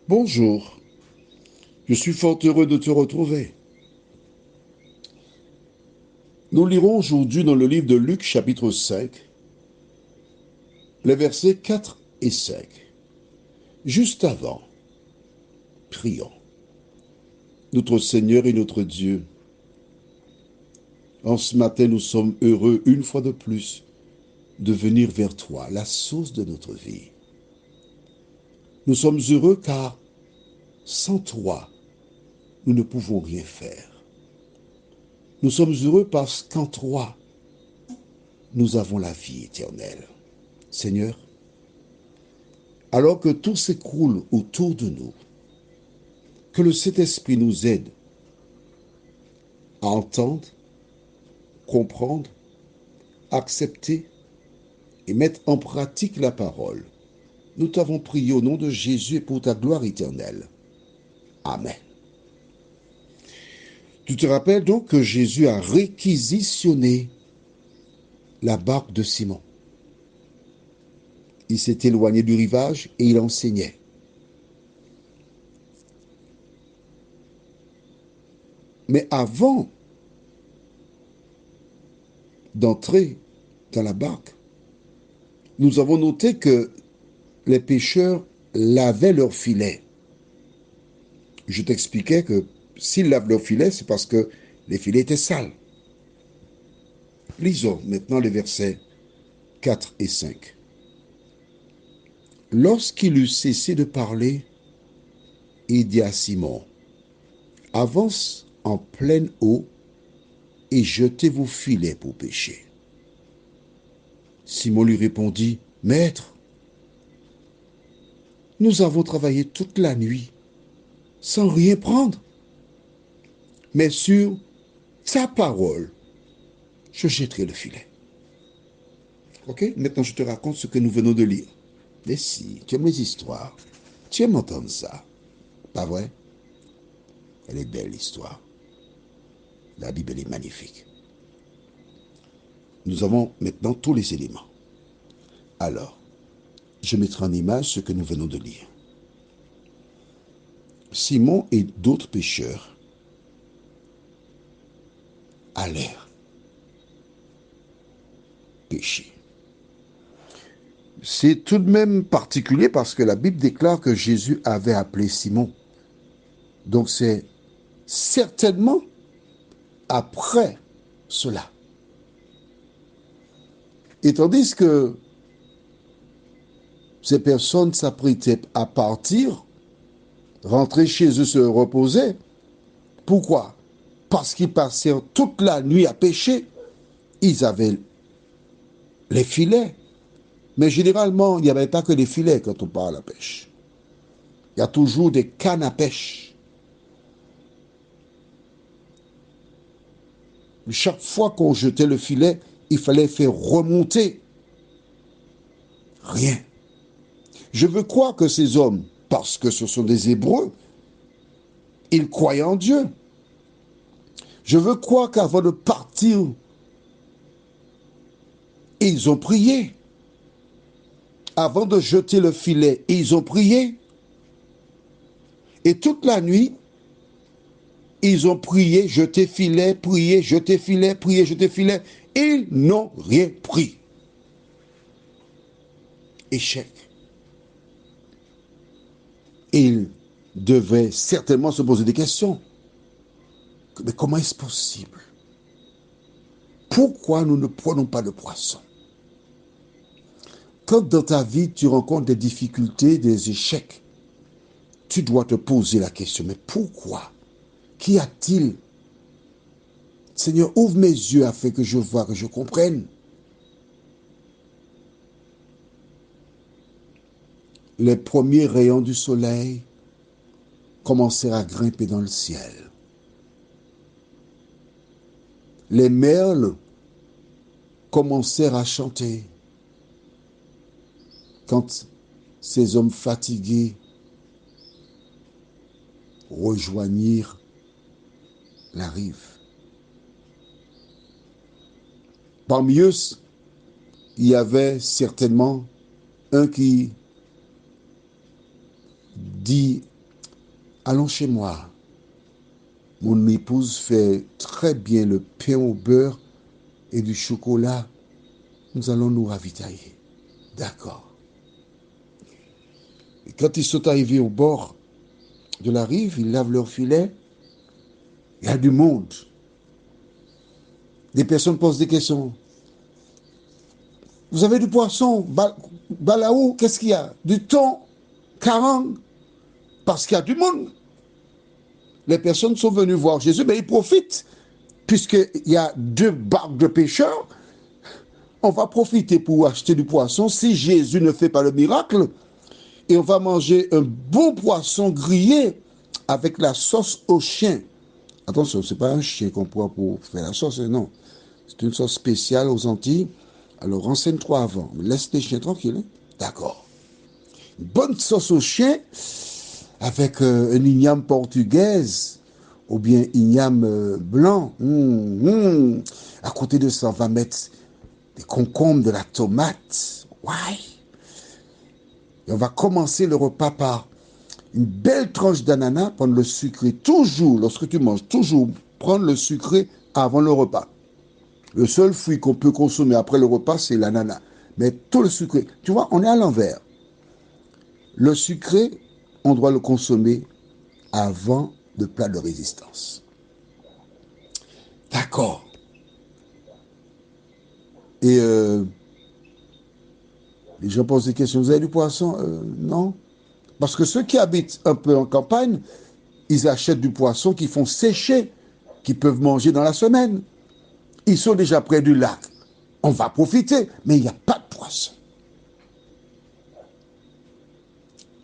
Bonjour, je suis fort heureux de te retrouver. Nous lirons aujourd'hui dans le livre de Luc chapitre 5, les versets 4 et 5. Juste avant, prions. Notre Seigneur et notre Dieu, en ce matin nous sommes heureux une fois de plus de venir vers toi, la source de notre vie. Nous sommes heureux car sans toi, nous ne pouvons rien faire. Nous sommes heureux parce qu'en toi, nous avons la vie éternelle. Seigneur, alors que tout s'écroule autour de nous, que le Saint-Esprit nous aide à entendre, comprendre, accepter et mettre en pratique la parole. Nous t'avons prié au nom de Jésus et pour ta gloire éternelle. Amen. Tu te rappelles donc que Jésus a réquisitionné la barque de Simon. Il s'est éloigné du rivage et il enseignait. Mais avant d'entrer dans la barque, nous avons noté que les pêcheurs lavaient leurs filets. Je t'expliquais que s'ils lavent leurs filets, c'est parce que les filets étaient sales. Lisons maintenant les versets 4 et 5. Lorsqu'il eut cessé de parler, il dit à Simon, avance en pleine eau et jetez vos filets pour pêcher. Simon lui répondit, Maître, nous avons travaillé toute la nuit sans rien prendre, mais sur ta parole, je jetterai le filet. Ok? Maintenant, je te raconte ce que nous venons de lire. Mais si, tu aimes les histoires, tu aimes entendre ça, pas vrai? Elle est belle l'histoire. La Bible, elle est magnifique. Nous avons maintenant tous les éléments. Alors, je mettrai en image ce que nous venons de lire. Simon et d'autres pêcheurs allèrent pêcher. C'est tout de même particulier parce que la Bible déclare que Jésus avait appelé Simon. Donc c'est certainement après cela. Et tandis que ces personnes s'apprêtaient à partir, rentrer chez eux, se reposer, pourquoi? Parce qu'ils passaient toute la nuit à pêcher. Ils avaient les filets. Mais généralement, il n'y avait pas que des filets quand on parle à la pêche. Il y a toujours des cannes à pêche. Chaque fois qu'on jetait le filet, il fallait faire remonter. Rien. Je veux croire que ces hommes, parce que ce sont des Hébreux, ils croyaient en Dieu. Je veux croire qu'avant de partir, ils ont prié. Avant de jeter le filet, ils ont prié. Et toute la nuit, ils ont prié, jeté filet, prié, jeté filet, prié, jeté filet. Ils n'ont rien pris. Échec. Ils devaient certainement se poser des questions. Mais comment est-ce possible? Pourquoi nous ne prenons pas de poisson? Quand dans ta vie tu rencontres des difficultés, des échecs, tu dois te poser la question, mais pourquoi? Qu'y a-t-il? Seigneur, ouvre mes yeux afin que je voie, que je comprenne. Les premiers rayons du soleil commencèrent à grimper dans le ciel. Les merles commencèrent à chanter. Quand ces hommes fatigués rejoignirent la rive. Parmi eux, il y avait certainement un qui dit allons chez moi. Mon épouse fait très bien le pain au beurre et du chocolat. Nous allons nous ravitailler. D'accord. Et quand ils sont arrivés au bord de la rive, ils lavent leur filet. Il y a du monde. Des personnes posent des questions. Vous avez du poisson, balaou, qu'est-ce qu'il y a? Du thon, carang, parce qu'il y a du monde. Les personnes sont venues voir Jésus, mais ils profitent. Puisqu'il y a 2 barques de pêcheurs, on va profiter pour acheter du poisson si Jésus ne fait pas le miracle. Et on va manger un bon poisson grillé avec la sauce au chien. Attention, ce n'est pas un chien qu'on prend pour faire la sauce, non. C'est une sauce spéciale aux Antilles. Alors renseigne-toi avant. Laisse les chiens tranquilles. Hein? D'accord. Une bonne sauce au chien avec un igname portugaise ou bien igname blanc. À côté de ça, on va mettre des concombres, de la tomate. Ouais. Et on va commencer le repas par une belle tranche d'ananas, prendre le sucré. Toujours, lorsque tu manges, toujours prendre le sucré avant le repas. Le seul fruit qu'on peut consommer après le repas, c'est l'ananas. Mais tout le sucré, tu vois, on est à l'envers. Le sucré, on doit le consommer avant le plat de résistance. D'accord. Et les gens posent des questions. Vous avez du poisson? Non. Parce que ceux qui habitent un peu en campagne, ils achètent du poisson qu'ils font sécher, qu'ils peuvent manger dans la semaine. Ils sont déjà près du lac. On va profiter, mais il n'y a pas de poisson.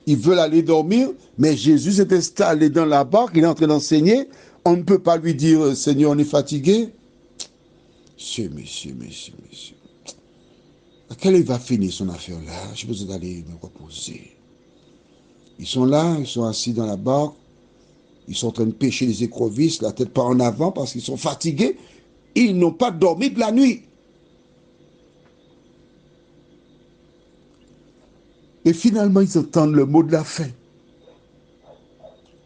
Ils veulent aller dormir, mais Jésus s'est installé dans la barque, il est en train d'enseigner. On ne peut pas lui dire, Seigneur, on est fatigué. Monsieur. À quelle heure il va finir son affaire là? J'ai besoin d'aller me reposer. Ils sont là, ils sont assis dans la barque. Ils sont en train de pêcher les écrevisses, la tête pas en avant parce qu'ils sont fatigués. Ils n'ont pas dormi de la nuit. Et finalement, ils entendent le mot de la fin.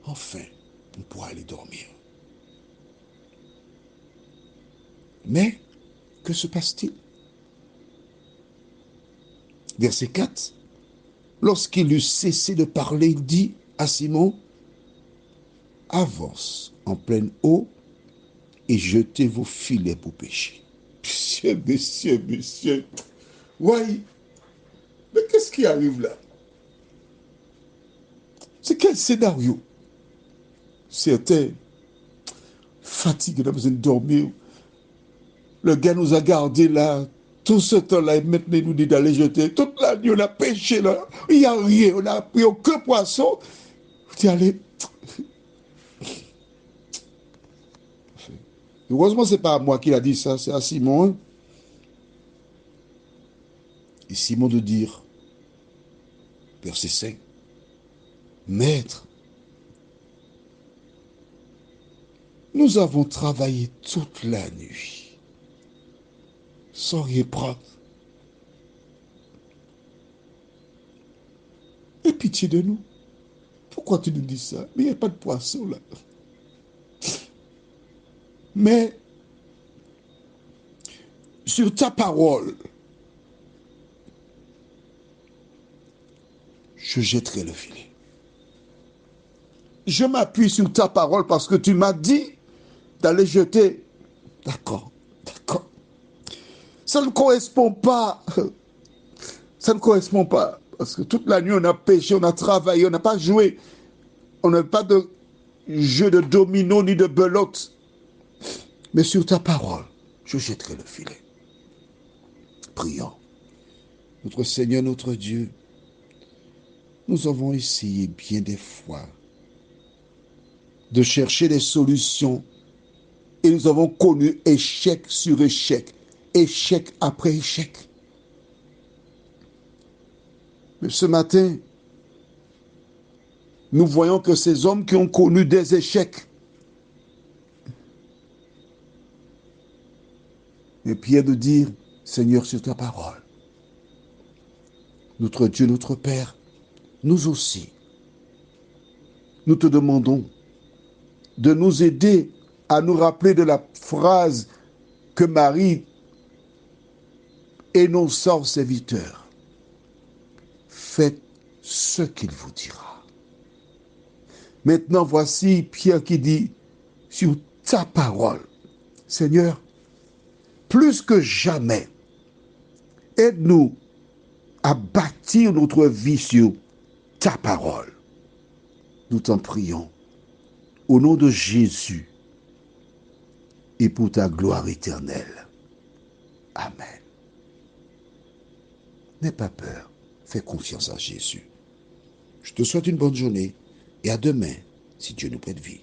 Enfin, on pourra aller dormir. Mais, que se passe-t-il? Verset 4. Lorsqu'il eut cessé de parler, il dit à Simon, avance en pleine eau et jetez vos filets pour pêcher. Monsieur. Ouais, mais qu'est-ce qui arrive là? C'est quel scénario? Certains fatigués, on a besoin de dormir. Le gars nous a gardés là, tout ce temps-là, et maintenant il nous dit d'aller jeter. Toute la nuit, on a pêché là. Il n'y a rien, on n'a pris aucun poisson. On dit, allez. Heureusement, ce n'est pas à moi qu'il a dit ça, c'est à Simon. Et Simon de dire, verset 5, Maître, nous avons travaillé toute la nuit, sans rien prendre. Aie pitié de nous. Pourquoi tu nous dis ça? Mais il n'y a pas de poisson là. Mais, sur ta parole, je jetterai le filet. Je m'appuie sur ta parole parce que tu m'as dit d'aller jeter. D'accord. Ça ne correspond pas. Ça ne correspond pas. Parce que toute la nuit, on a pêché, on a travaillé, on n'a pas joué. On n'a pas de jeu de domino ni de belote. Mais sur ta parole, je jetterai le filet. Prions. Notre Seigneur, notre Dieu, nous avons essayé bien des fois de chercher des solutions et nous avons connu échec sur échec, échec après échec. Mais ce matin, nous voyons que ces hommes qui ont connu des échecs, et Pierre de dire, Seigneur, sur ta parole, notre Dieu, notre Père, nous aussi, nous te demandons de nous aider à nous rappeler de la phrase que Marie énonça aux serviteurs. Faites ce qu'il vous dira. Maintenant, voici Pierre qui dit, sur ta parole, Seigneur, plus que jamais, aide-nous à bâtir notre vie sur ta parole. Nous t'en prions, au nom de Jésus, et pour ta gloire éternelle. Amen. N'aie pas peur, fais confiance à Jésus. Je te souhaite une bonne journée et à demain, si Dieu nous prête vie.